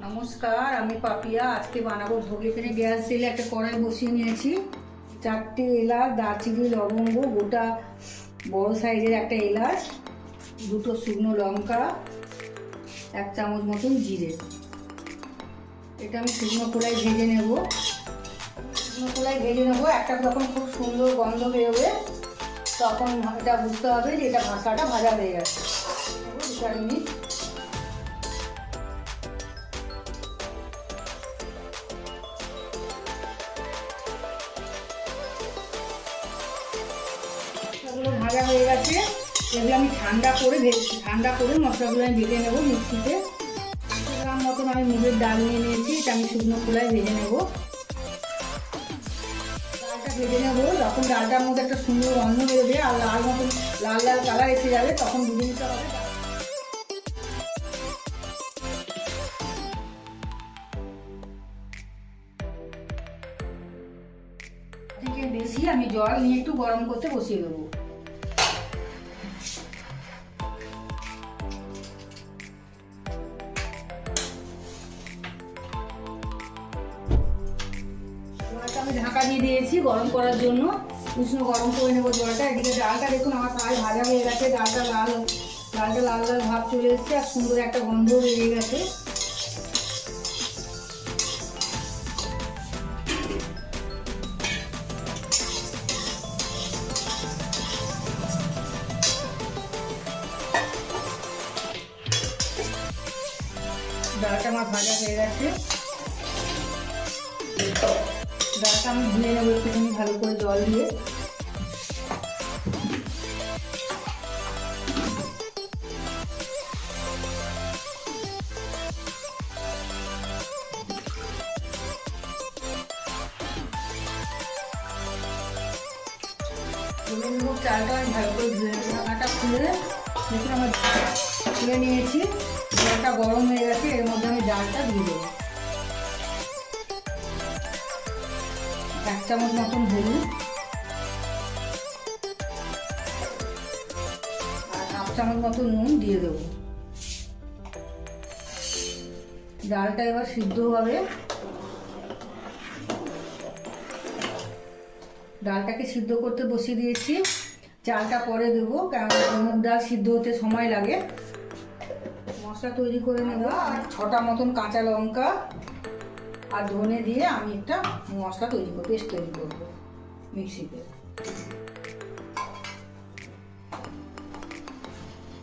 নমস্কার, আমি পাপিয়া। আজকে বানাবো ভোগ। এখানে গ্যাস জেলে একটা কড়াই বসিয়ে নিয়েছি। 4টে এলাচ, দারচিনি, লবঙ্গ, গোটা বড় সাইজের একটা এলাচ, 2টো শুকনো লঙ্কা, 1 চামচ মতন জিরে। এটা আমি শুকনো কড়াই ভেজে নেব। একটা যখন খুব সুন্দর গন্ধ বেরোবে তখন এটা বুঝতে হবে যে এটা ভাসাটা ভাজা হয়ে গেছে। 2-4 মিনিট ভাজা হয়ে গেছে। এগুলো আমি ঠান্ডা করে মশলাগুলো আমি বেটে নেবো মিক্সিতে। 100 গ্রাম মতন আমি মুগের ডাল নিয়ে নিয়েছি। এটা আমি শুকনো খোলায় ভেজে নেব। ডালটা ভেজে নেবো। যখন ডালটার মধ্যে একটা সুন্দর গন্ধ বেরোবে আর লাল কালার এসে যাবে তখন বুঝে নিতে হবে থেকে বেশি আমি জল নিয়ে একটু গরম করতে বসিয়ে দেবো। আমি ঢাকা দিয়ে দিয়েছি গরম করার জন্য। উষ্ণ গরম করে নেবো জলটা। এদিকে ডালটা দেখুন আমার প্রায় ভাজা হয়ে গেছে। ডালটা লাল ভাব চলে এসছে আর সুন্দর একটা গন্ধ বেরিয়ে গেছে। ডালটা আমার ভাজা হয়ে গেছে। ডালটা আমি ধুয়ে নেবো একটুখানি ভালো করে জল দিয়ে। চালটা আমি ভালো করে ধুয়ে নেবো। ঢাকাটা খুলে দেখুন আমার খুলে নিয়েছি। জলটা গরম হয়ে গেছে। এর মধ্যে আমি ডালটা দিয়ে দেবো। 1 চামচ মতন হলুদ আর 1/2 চামচ মতন নুন দিয়ে দেবো। ডালটা এবার সিদ্ধ হবে। ডালটাকে সিদ্ধ করতে বসিয়ে দিয়েছি। চালটা পরে দেবো, কারণ মুগ ডাল সিদ্ধ হতে সময় লাগে। মশলা তৈরি করে নেব। 6টা মতন কাঁচা লঙ্কা আর ধনে দিয়ে আমি একটা মশলা পেস্ট তৈরি করবো মিক্সিতে।